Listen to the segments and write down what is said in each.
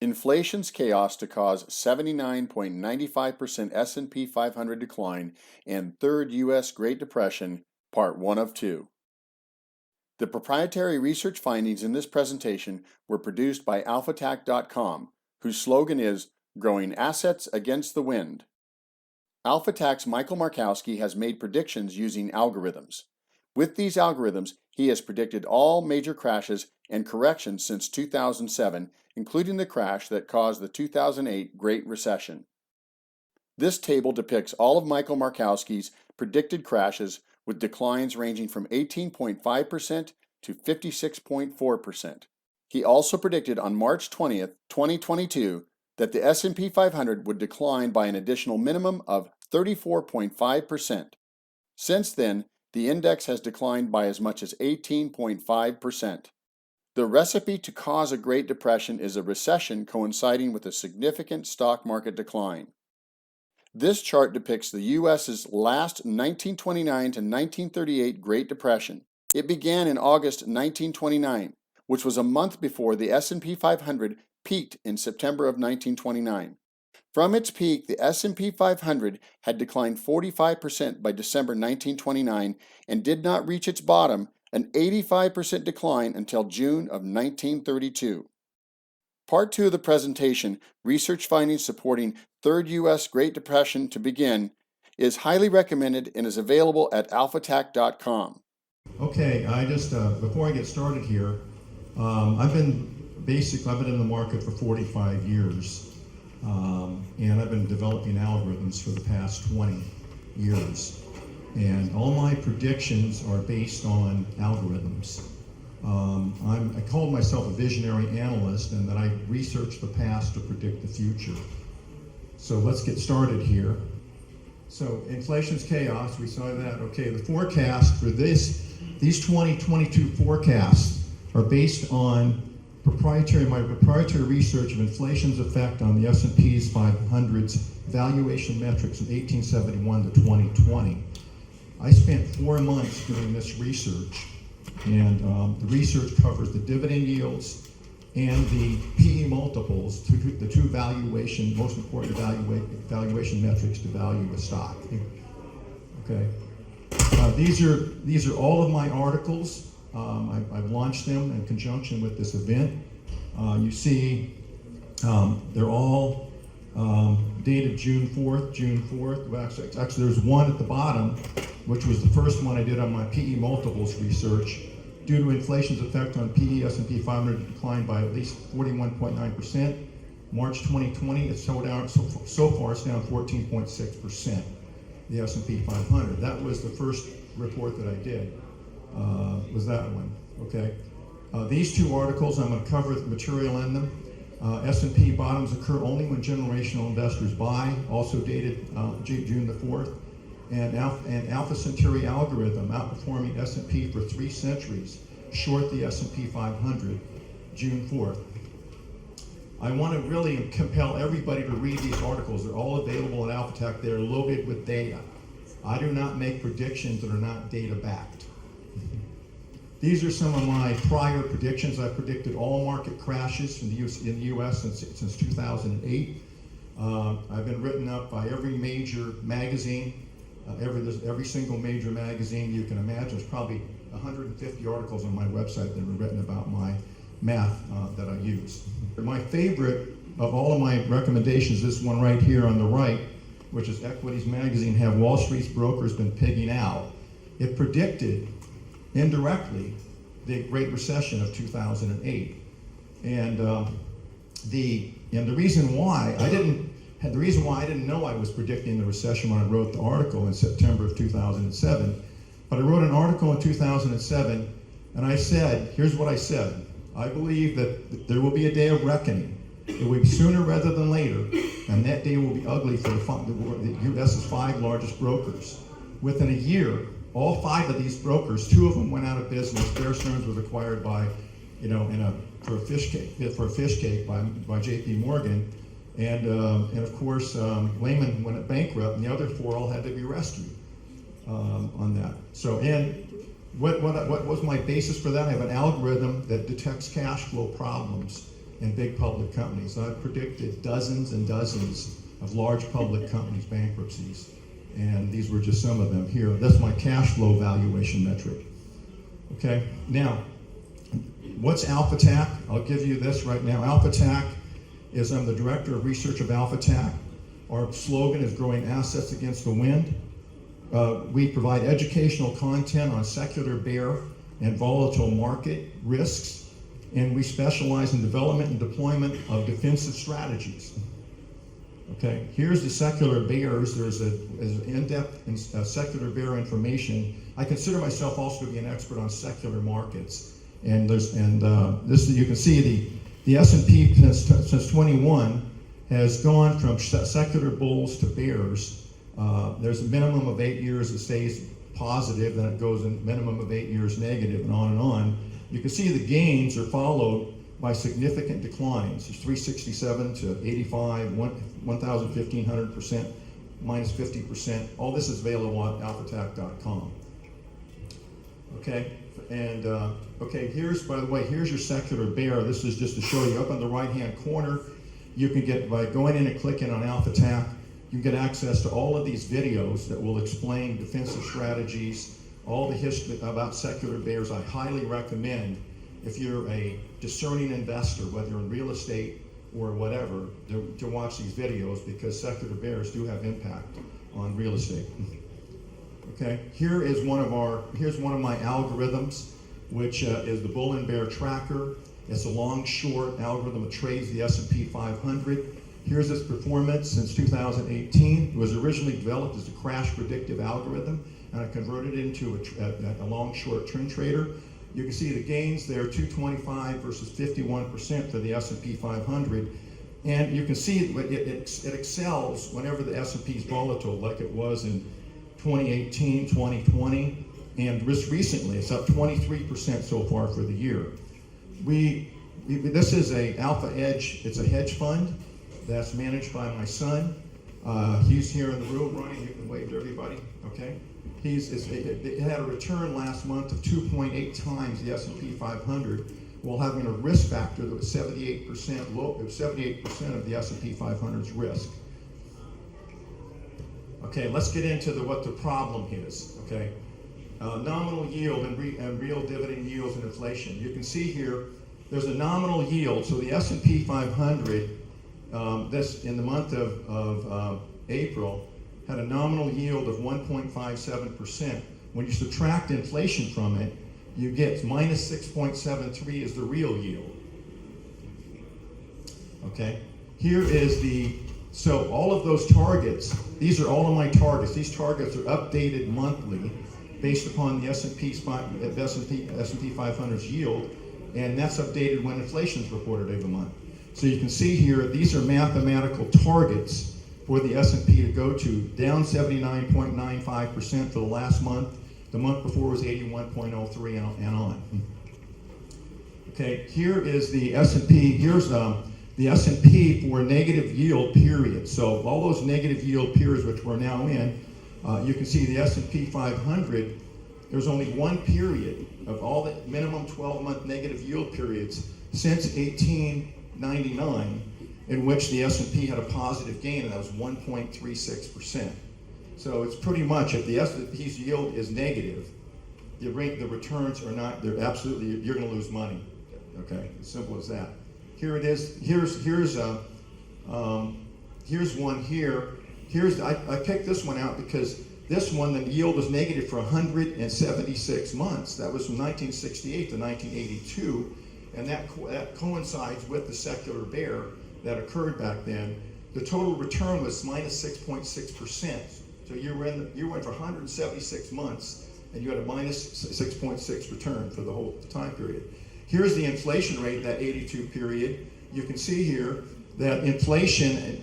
Inflation's chaos to cause 79.95% S&P 500 decline and Third U.S. Great Depression, Part 1 of 2. The proprietary research findings in this presentation were produced by alphatac.com, whose slogan is Growing Assets Against the Wind. AlphaTac's Michael Markowski has made predictions using algorithms. With these algorithms, he has predicted all major crashes and corrections since 2007, including the crash that caused the 2008 Great Recession. This table depicts all of Michael Markowski's predicted crashes with declines ranging from 18.5% to 56.4%. He also predicted on March 20th, 2022, that the S&P 500 would decline by an additional minimum of 34.5%. Since then, the index has declined by as much as 18.5%. The recipe to cause a Great Depression is a recession coinciding with a significant stock market decline. This chart depicts the U.S.'s last 1929 to 1938 Great Depression. It began in August 1929, which was a month before the S&P 500 peaked in September of 1929. From its peak, the S&P 500 had declined 45% by December 1929 and did not reach its bottom, an 85% decline, until June of 1932. Part 2 of the presentation, Research Findings Supporting Third U.S. Great Depression to Begin, is highly recommended and is available at alphatac.com. Okay, before I get started here, I've been in the market for 45 years. And I've been developing algorithms for the past 20 years. And all my predictions are based on algorithms. I call myself a visionary analyst, and that I research the past to predict the future. So let's get started here. So inflation's chaos, we saw that. Okay, the forecast for these 2022 forecasts are based on my proprietary research of inflation's effect on the S&P's 500's valuation metrics from 1871 to 2020. I spent 4 months doing this research, and the research covers the dividend yields and the PE multiples, the two most important valuation metrics to value a stock. Okay, these are all of my articles. I've launched them in conjunction with this event. You see, they're all dated June 4th. Well, actually, there's one at the bottom, which was the first one I did on my PE multiples research. Due to inflation's effect on PE, S&P 500 declined by at least 41.9%. March 2020, it's so far it's down 14.6%. The S&P 500. That was the first report that I did. Was that one, okay? These two articles, I'm going to cover the material in them. S&P bottoms occur only when generational investors buy, also dated June the 4th. And Alpha Centauri algorithm outperforming S&P for 3 centuries, short the S&P 500, June 4th. I want to really compel everybody to read these articles. They're all available at AlphaTac. They're loaded with data. I do not make predictions that are not data backed. These are some of my prior predictions. I've predicted all market crashes in the U.S. since 2008. I've been written up by every major magazine, every single major magazine you can imagine. There's probably 150 articles on my website that have been written about my math that I use. My favorite of all of my recommendations, this one right here on the right, which is Equities Magazine, Have Wall Street's Brokers Been Pigging Out? It predicted indirectly the Great Recession of 2008, and the reason why I didn't know I was predicting the recession when I wrote the article in September of 2007, but I wrote an article in 2007, and I said, here's what I said: I believe that there will be a day of reckoning. It will be sooner rather than later, and that day will be ugly for the U.S.'s 5 largest brokers. Within a year, all 5 of these brokers, 2 of them went out of business. Bear Stearns was acquired by, for a fish cake by J.P. Morgan, and of course Lehman went bankrupt, and the other 4 all had to be rescued on that. So, and what was my basis for that? I have an algorithm that detects cash flow problems and big public companies. I've predicted dozens and dozens of large public companies' bankruptcies, and these were just some of them here. That's my cash flow valuation metric. Okay, now, what's AlphaTac? I'll give you this right now. AlphaTac is, I'm the director of research of AlphaTac. Our slogan is growing assets against the wind. We provide educational content on secular bear and volatile market risks, and we specialize in development and deployment of defensive strategies. Okay, here's the secular bears. There's an in-depth secular bear information. I consider myself also to be an expert on secular markets, and this you can see the S&P since 21 has gone from secular bulls to bears. There's a minimum of 8 years it stays positive, then it goes in minimum of 8 years negative, and on and on. You can see the gains are followed by significant declines. There's 367 to 85, 1,000, 1,500%, minus 50%. All this is available on alphatac.com. Okay, and okay, here's, by the way, here's your secular bear. This is just to show you up on the right-hand corner. You can get, by going in and clicking on AlphaTac, you can get access to all of these videos that will explain defensive strategies, all the history about secular bears. I highly recommend, if you're a discerning investor, whether in real estate or whatever, to watch these videos, because secular bears do have impact on real estate. Okay, here's one of my algorithms, which is the bull and bear tracker. It's a long-short algorithm that trades the S&P 500. Here's its performance since 2018. It was originally developed as a crash predictive algorithm, and I converted it into a long-short trend trader. You can see the gains there, 225 versus 51% for the S&P 500. And you can see it excels whenever the S&P is volatile, like it was in 2018, 2020, and just recently. It's up 23% so far for the year. This is a Alpha Edge. It's a hedge fund that's managed by my son. He's here in the room, Ronnie. You can wave to everybody. Okay. It had a return last month of 2.8 times the S&P 500, while having a risk factor that was 78% low. 78% of the S&P 500's risk. Okay, let's get into what the problem is. Okay, nominal yield and real dividend yields and inflation. You can see here there's a nominal yield. So the S&P 500, this in the month of April, had a nominal yield of 1.57%. When you subtract inflation from it, you get minus 6.73 is the real yield. Okay, here is so all of those targets, these are all of my targets. These targets are updated monthly based upon the S&P 500's yield, and that's updated when inflation is reported every month. So you can see here, these are mathematical targets for the S&P to go to, down 79.95% for the last month. The month before was 81.03 and on. Okay, here is the S&P. Here's the S&P for negative yield periods. So all those negative yield periods which we're now in, you can see the S&P 500, there's only one period of all the minimum 12-month negative yield periods since 1899 in which the S&P had a positive gain, and that was 1.36%. So it's pretty much, if the S&P's yield is negative, the returns are not, they're absolutely, you're going to lose money. Okay, as simple as that. Here it is. Here's one here. I picked this one out because this one, the yield was negative for 176 months. That was from 1968 to 1982, and that coincides with the secular bear that occurred back then. The total return was minus 6.6%. So you went for 176 months, and you had a minus 6.6 return for the whole time period. Here's the inflation rate, that 82 period. You can see here that inflation,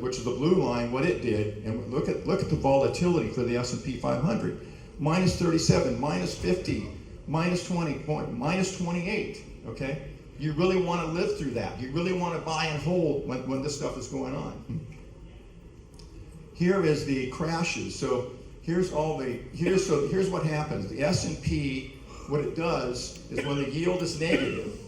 which is the blue line, what it did, and look at the volatility for the S&P 500. Minus 37, minus 50, minus 20, minus 28, okay? You really want to live through that. You really want to buy and hold when this stuff is going on. Here is the crashes. So here's what happens. The S&P, what it does is when the yield is negative,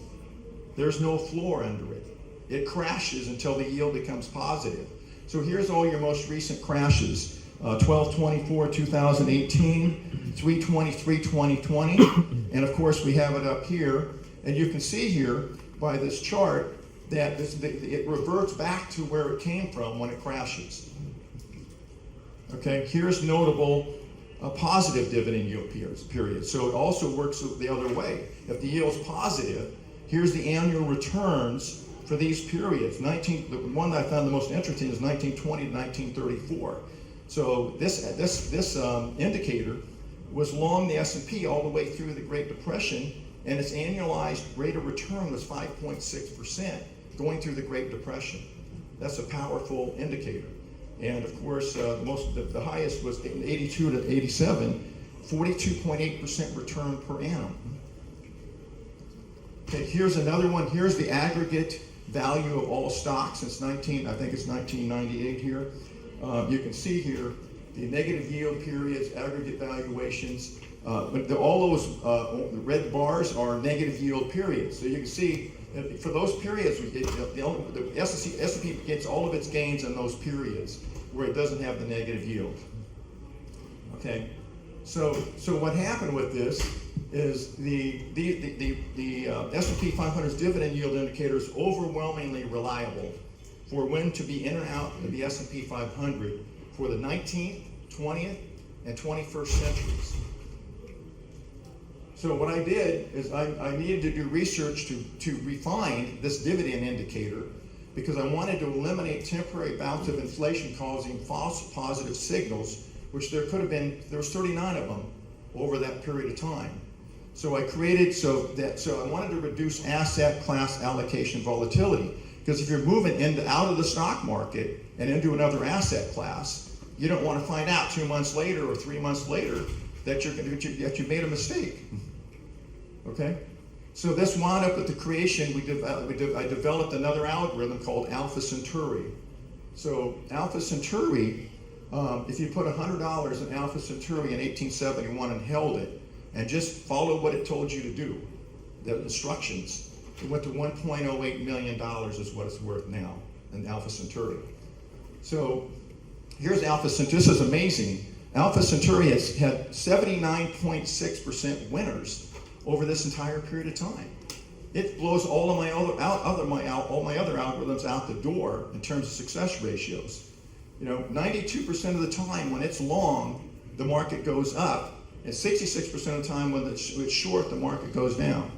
There's no floor under it. It crashes until the yield becomes positive. So here's all your most recent crashes. 12/24, 2018, 3/23, 2020, and of course we have it up here. And you can see here by this chart that it reverts back to where it came from when it crashes. Okay, here's notable positive dividend yield period. So it also works the other way. If the yield's positive, here's the annual returns for these periods. The one that I found the most interesting is 1920 to 1934. So this indicator was long the S&P all the way through the Great Depression, and its annualized rate of return was 5.6% going through the Great Depression. That's a powerful indicator. And of course, the highest was in 82 to 87, 42.8% return per annum. Okay, here's another one. Here's the aggregate value of all stocks since 1998 here. You can see here the negative yield periods, aggregate valuations. All those red bars are negative yield periods. So you can see for those periods, the S&P gets all of its gains in those periods where it doesn't have the negative yield. Okay, so what happened with this is the S&P 500's dividend yield indicator is overwhelmingly reliable for when to be in or out of the S&P 500 for the 19th, 20th, and 21st centuries. So what I did is I needed to do research to refine this dividend indicator because I wanted to eliminate temporary bouts of inflation causing false positive signals, which there was 39 of them over that period of time. So I created, so I wanted to reduce asset class allocation volatility, because if you're moving out of the stock market and into another asset class, you don't want to find out 2 months later or 3 months later that you made a mistake. Okay? So this wound up with the creation, I developed another algorithm called Alpha Centauri. So Alpha Centauri, if you put $100 in Alpha Centauri in 1871 and held it, and just followed what it told you to do, the instructions, it went to $1.08 million is what it's worth now in Alpha Centauri. So here's Alpha Centauri. This is amazing. Alpha Centauri has had 79.6% winners over this entire period of time. It blows all of my other algorithms out the door in terms of success ratios. 92% of the time when it's long, the market goes up, and 66% of the time when it's short, the market goes down.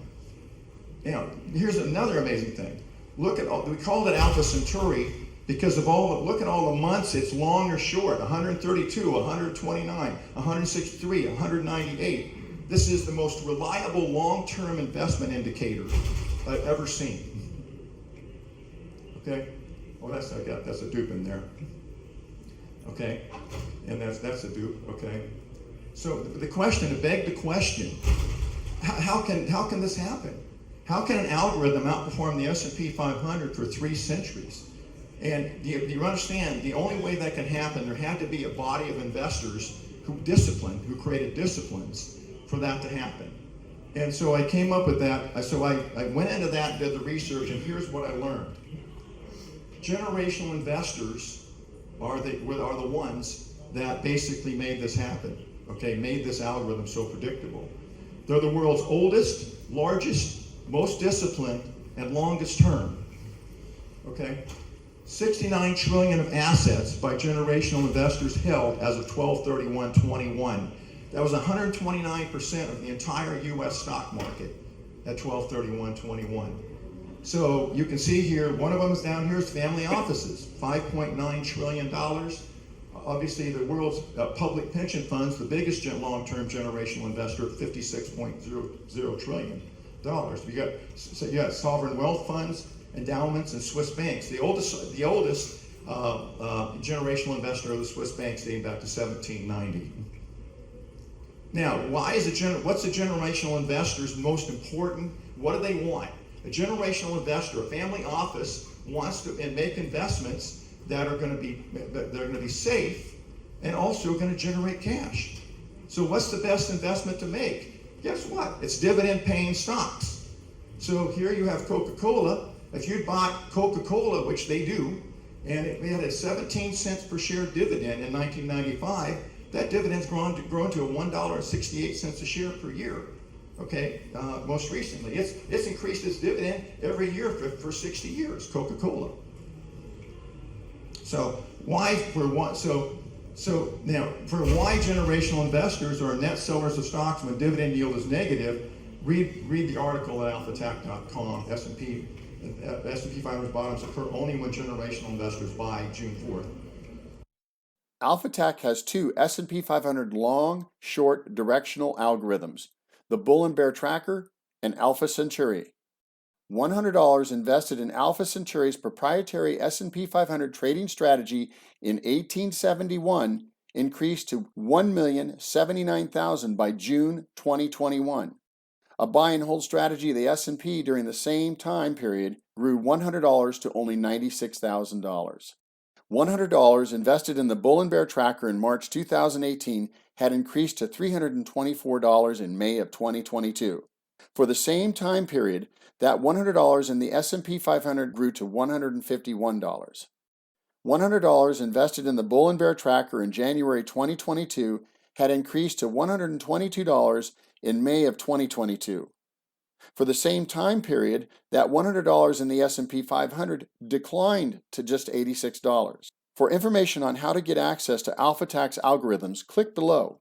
Now, here's another amazing thing. We called it Alpha Centauri because look at all the months it's long or short, 132, 129, 163, 198. This is the most reliable long-term investment indicator I've ever seen. Okay? Oh, that's a dupe in there. Okay? And that's a dupe, okay? So the question, how can this happen? How can an algorithm outperform the S&P 500 for 3 centuries? And you understand, the only way that can happen, there had to be a body of investors who created disciplines for that to happen. And so I came up with that. So I went into that and did the research, and here's what I learned. Generational investors are the ones that basically made this happen, okay, made this algorithm so predictable. They're the world's oldest, largest, most disciplined, and longest term, okay? 69 trillion of assets by generational investors held as of 12/31/21. That was 129% of the entire U.S. stock market at 12/31/21. So you can see here, one of them is down here is family offices, $5.9 trillion. Obviously, the world's public pension funds, the biggest long-term generational investor at $56.00 trillion. You got sovereign wealth funds, endowments, and Swiss banks. The oldest generational investor of the Swiss banks dating back to 1790. Now, what's a generational investor's most important? What do they want? A generational investor, a family office, wants to make investments that are going to be safe and also going to generate cash. So what's the best investment to make? Guess what? It's dividend-paying stocks. So here you have Coca-Cola. If you bought Coca-Cola, which they do, and it had a 17 cents per share dividend in 1995, that dividend's grown to $1.68 a share per year. Okay, most recently, it's increased its dividend every year for 60 years. Coca-Cola. So why for what? So now for why generational investors are net sellers of stocks when dividend yield is negative? Read the article at alphatac.com. S&P 500 bottoms occur only when generational investors buy June 4th. AlphaTac has two S&P 500 long, short, directional algorithms, the Bull and Bear Tracker and Alpha Centauri. $100 invested in Alpha Centauri's proprietary S&P 500 trading strategy in 1871 increased to $1,079,000 by June 2021. A buy and hold strategy of the S&P during the same time period grew $100 to only $96,000. $100 invested in the Bull and Bear Tracker in March 2018 had increased to $324 in May of 2022. For the same time period, that $100 in the S&P 500 grew to $151. $100 invested in the Bull and Bear Tracker in January 2022 had increased to $122 in May of 2022. For the same time period, that $100 in the S&P 500 declined to just $86. For information on how to get access to AlphaTac's algorithms, click below.